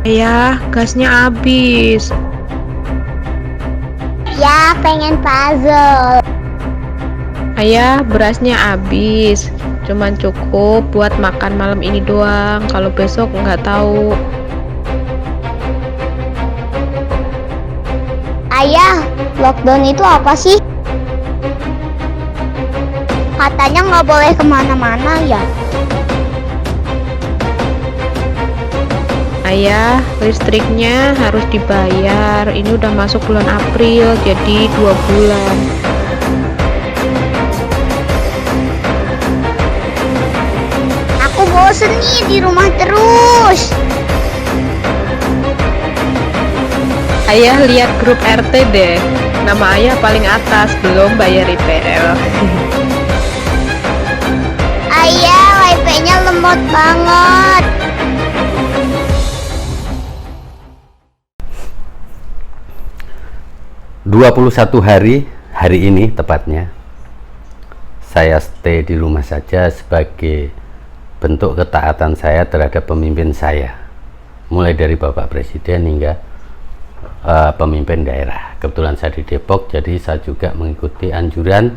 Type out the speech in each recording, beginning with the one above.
Ayah, gasnya habis. Ya, pengen puzzle. Ayah, berasnya habis. Cuman cukup buat makan malam ini doang. Kalau besok nggak tahu. Ayah, lockdown itu apa sih? Katanya nggak boleh kemana-mana ya. Ayah, listriknya harus dibayar. Ini udah masuk bulan April, jadi 2 bulan. Aku bosen nih di rumah terus. Ayah lihat grup RT deh. Nama ayah paling atas, belum bayar IPL. Ayah, wifi-nya lemot banget. hari ini tepatnya saya stay di rumah saja sebagai bentuk ketaatan saya terhadap pemimpin saya, mulai dari Bapak Presiden hingga pemimpin daerah. Kebetulan saya di Depok, jadi saya juga mengikuti anjuran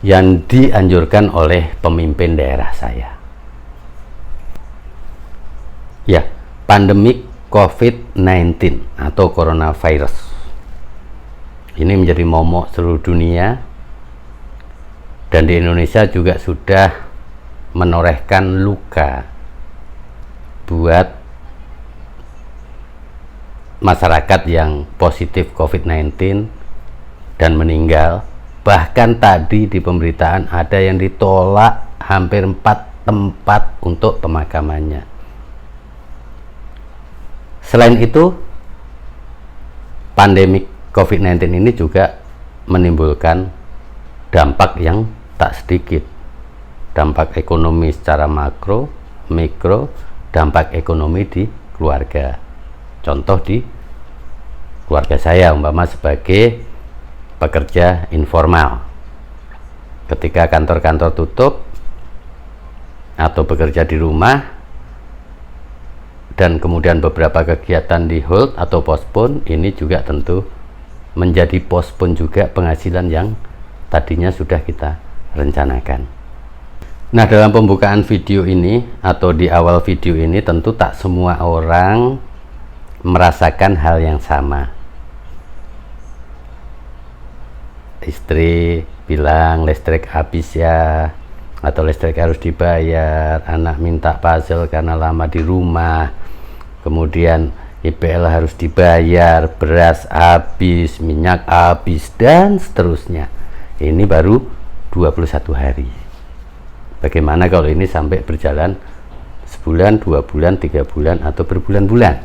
yang dianjurkan oleh pemimpin daerah saya. Ya, pandemik COVID-19 atau coronavirus ini menjadi momok seluruh dunia, dan di Indonesia juga sudah menorehkan luka buat masyarakat yang positif COVID-19 dan meninggal. Bahkan tadi di pemberitaan ada yang ditolak hampir 4 tempat untuk pemakamannya. Selain itu, pandemik COVID-19 ini juga menimbulkan dampak yang tak sedikit. Dampak ekonomi secara makro, mikro, dampak ekonomi di keluarga. Contoh di keluarga saya, umpama sebagai pekerja informal. Ketika kantor-kantor tutup atau bekerja di rumah, dan kemudian beberapa kegiatan di hold atau postpone, ini juga tentu menjadi postpone juga penghasilan yang tadinya sudah kita rencanakan. Nah, dalam pembukaan video ini atau di awal video ini, tentu tak semua orang merasakan hal yang sama. Istri bilang listrik habis ya, atau listrik harus dibayar, anak minta puzzle karena lama di rumah, kemudian IPL harus dibayar, beras habis, minyak habis, dan seterusnya. Ini baru 21 hari. Bagaimana kalau ini sampai berjalan sebulan, 2 bulan, 3 bulan, atau berbulan-bulan?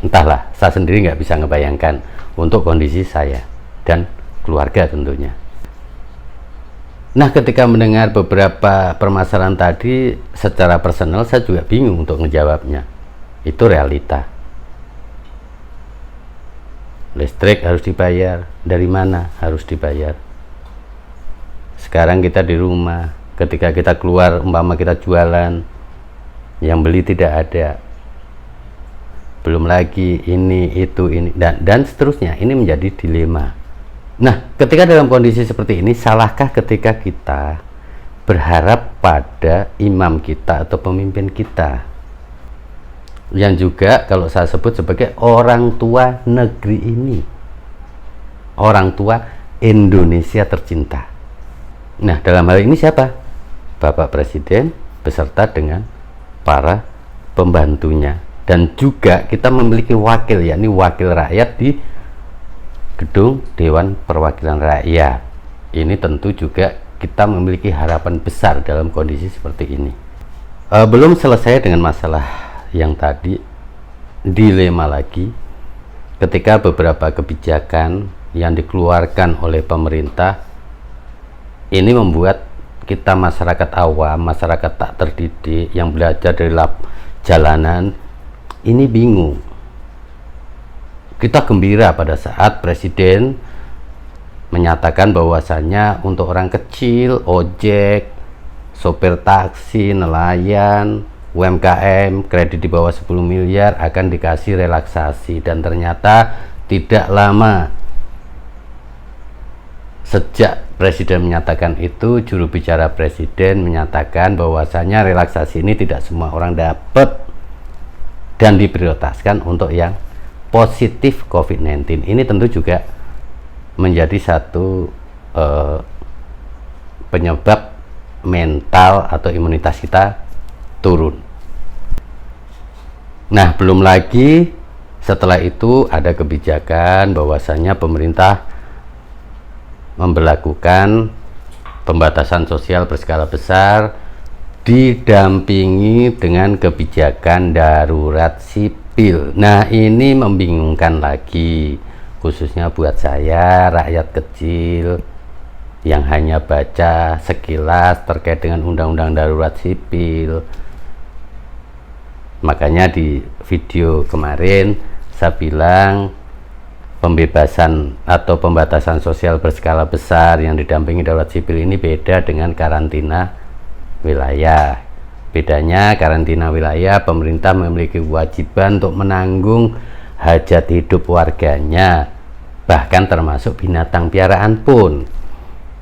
Entahlah, saya sendiri nggak bisa ngebayangkan untuk kondisi saya dan keluarga tentunya. Nah, ketika mendengar beberapa permasalahan tadi secara personal, saya juga bingung untuk ngejawabnya. Itu realita. Listrik harus dibayar, dari mana harus dibayar? Sekarang kita di rumah, ketika kita keluar, umpama kita jualan, yang beli tidak ada. Belum lagi ini, itu, ini, dan seterusnya. Ini menjadi dilema. Nah, ketika dalam kondisi seperti ini, salahkah ketika kita berharap pada imam kita atau pemimpin kita, yang juga kalau saya sebut sebagai orang tua negeri ini, orang tua Indonesia tercinta? Nah, dalam hal ini siapa? Bapak Presiden beserta dengan para pembantunya, dan juga kita memiliki wakil, yakni wakil rakyat di Gedung Dewan Perwakilan Rakyat. Ini tentu juga kita memiliki harapan besar dalam kondisi seperti ini. Belum selesai dengan masalah yang tadi, dilema lagi ketika beberapa kebijakan yang dikeluarkan oleh pemerintah ini membuat kita masyarakat awam, masyarakat tak terdidik yang belajar dari jalanan ini bingung. Kita gembira pada saat Presiden menyatakan bahwasannya untuk orang kecil, ojek, sopir taksi, nelayan, UMKM kredit di bawah 10 miliar akan dikasih relaksasi, dan ternyata tidak lama sejak Presiden menyatakan itu, juru bicara Presiden menyatakan bahwasanya relaksasi ini tidak semua orang dapat dan diprioritaskan untuk yang positif COVID-19. Ini tentu juga menjadi satu penyebab mental atau imunitas kita turun. Nah, belum lagi setelah itu ada kebijakan bahwasanya pemerintah memberlakukan pembatasan sosial berskala besar didampingi dengan kebijakan darurat sipil. Nah, ini membingungkan lagi, khususnya buat saya, rakyat kecil yang hanya baca sekilas terkait dengan undang-undang darurat sipil. Makanya di video kemarin saya bilang pembebasan atau pembatasan sosial berskala besar yang didampingi darurat sipil ini beda dengan karantina wilayah. Bedanya, karantina wilayah pemerintah memiliki kewajiban untuk menanggung hajat hidup warganya, bahkan termasuk binatang piaraan pun.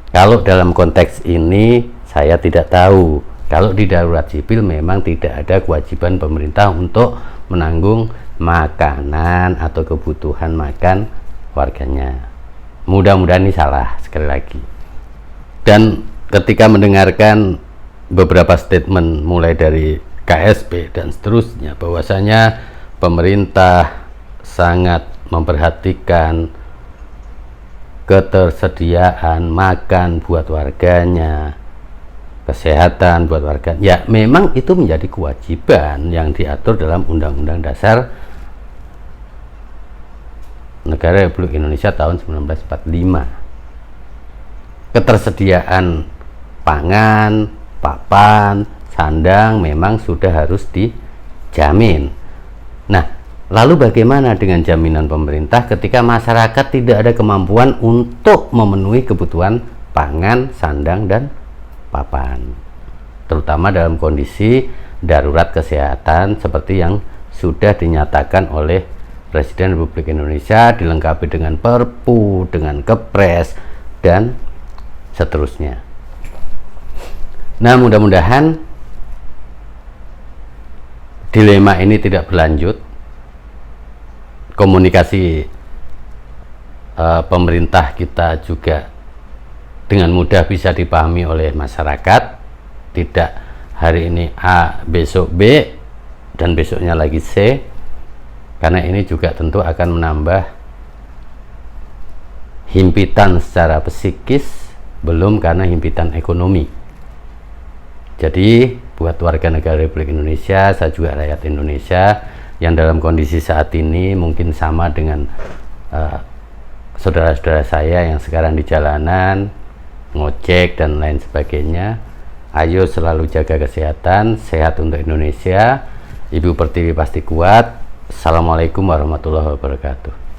Kalau dalam konteks ini saya tidak tahu. Kalau di darurat sipil memang tidak ada kewajiban pemerintah untuk menanggung makanan atau kebutuhan makan warganya. Mudah-mudahan ini salah sekali lagi. Dan ketika mendengarkan beberapa statement mulai dari KSP dan seterusnya bahwasanya pemerintah sangat memperhatikan ketersediaan makan buat warganya, kesehatan buat warga, ya memang itu menjadi kewajiban yang diatur dalam Undang-Undang Dasar Negara Republik Indonesia tahun 1945. Ketersediaan pangan, papan, sandang memang sudah harus dijamin. Nah, lalu bagaimana dengan jaminan pemerintah ketika masyarakat tidak ada kemampuan untuk memenuhi kebutuhan pangan, sandang, dan papan, terutama dalam kondisi darurat kesehatan seperti yang sudah dinyatakan oleh Presiden Republik Indonesia, dilengkapi dengan Perpu, dengan Kepres, dan seterusnya. Nah, mudah-mudahan dilema ini tidak berlanjut. Komunikasi pemerintah kita juga dengan mudah bisa dipahami oleh masyarakat, tidak hari ini A, besok B, dan besoknya lagi C, karena ini juga tentu akan menambah himpitan secara psikis, belum karena himpitan ekonomi. Jadi buat warga negara Republik Indonesia, saya juga rakyat Indonesia yang dalam kondisi saat ini mungkin sama dengan saudara-saudara saya yang sekarang di jalanan, ngojek dan lain sebagainya. Ayo selalu jaga kesehatan, sehat untuk Indonesia. Ibu Pertiwi pasti kuat. Assalamualaikum warahmatullahi wabarakatuh.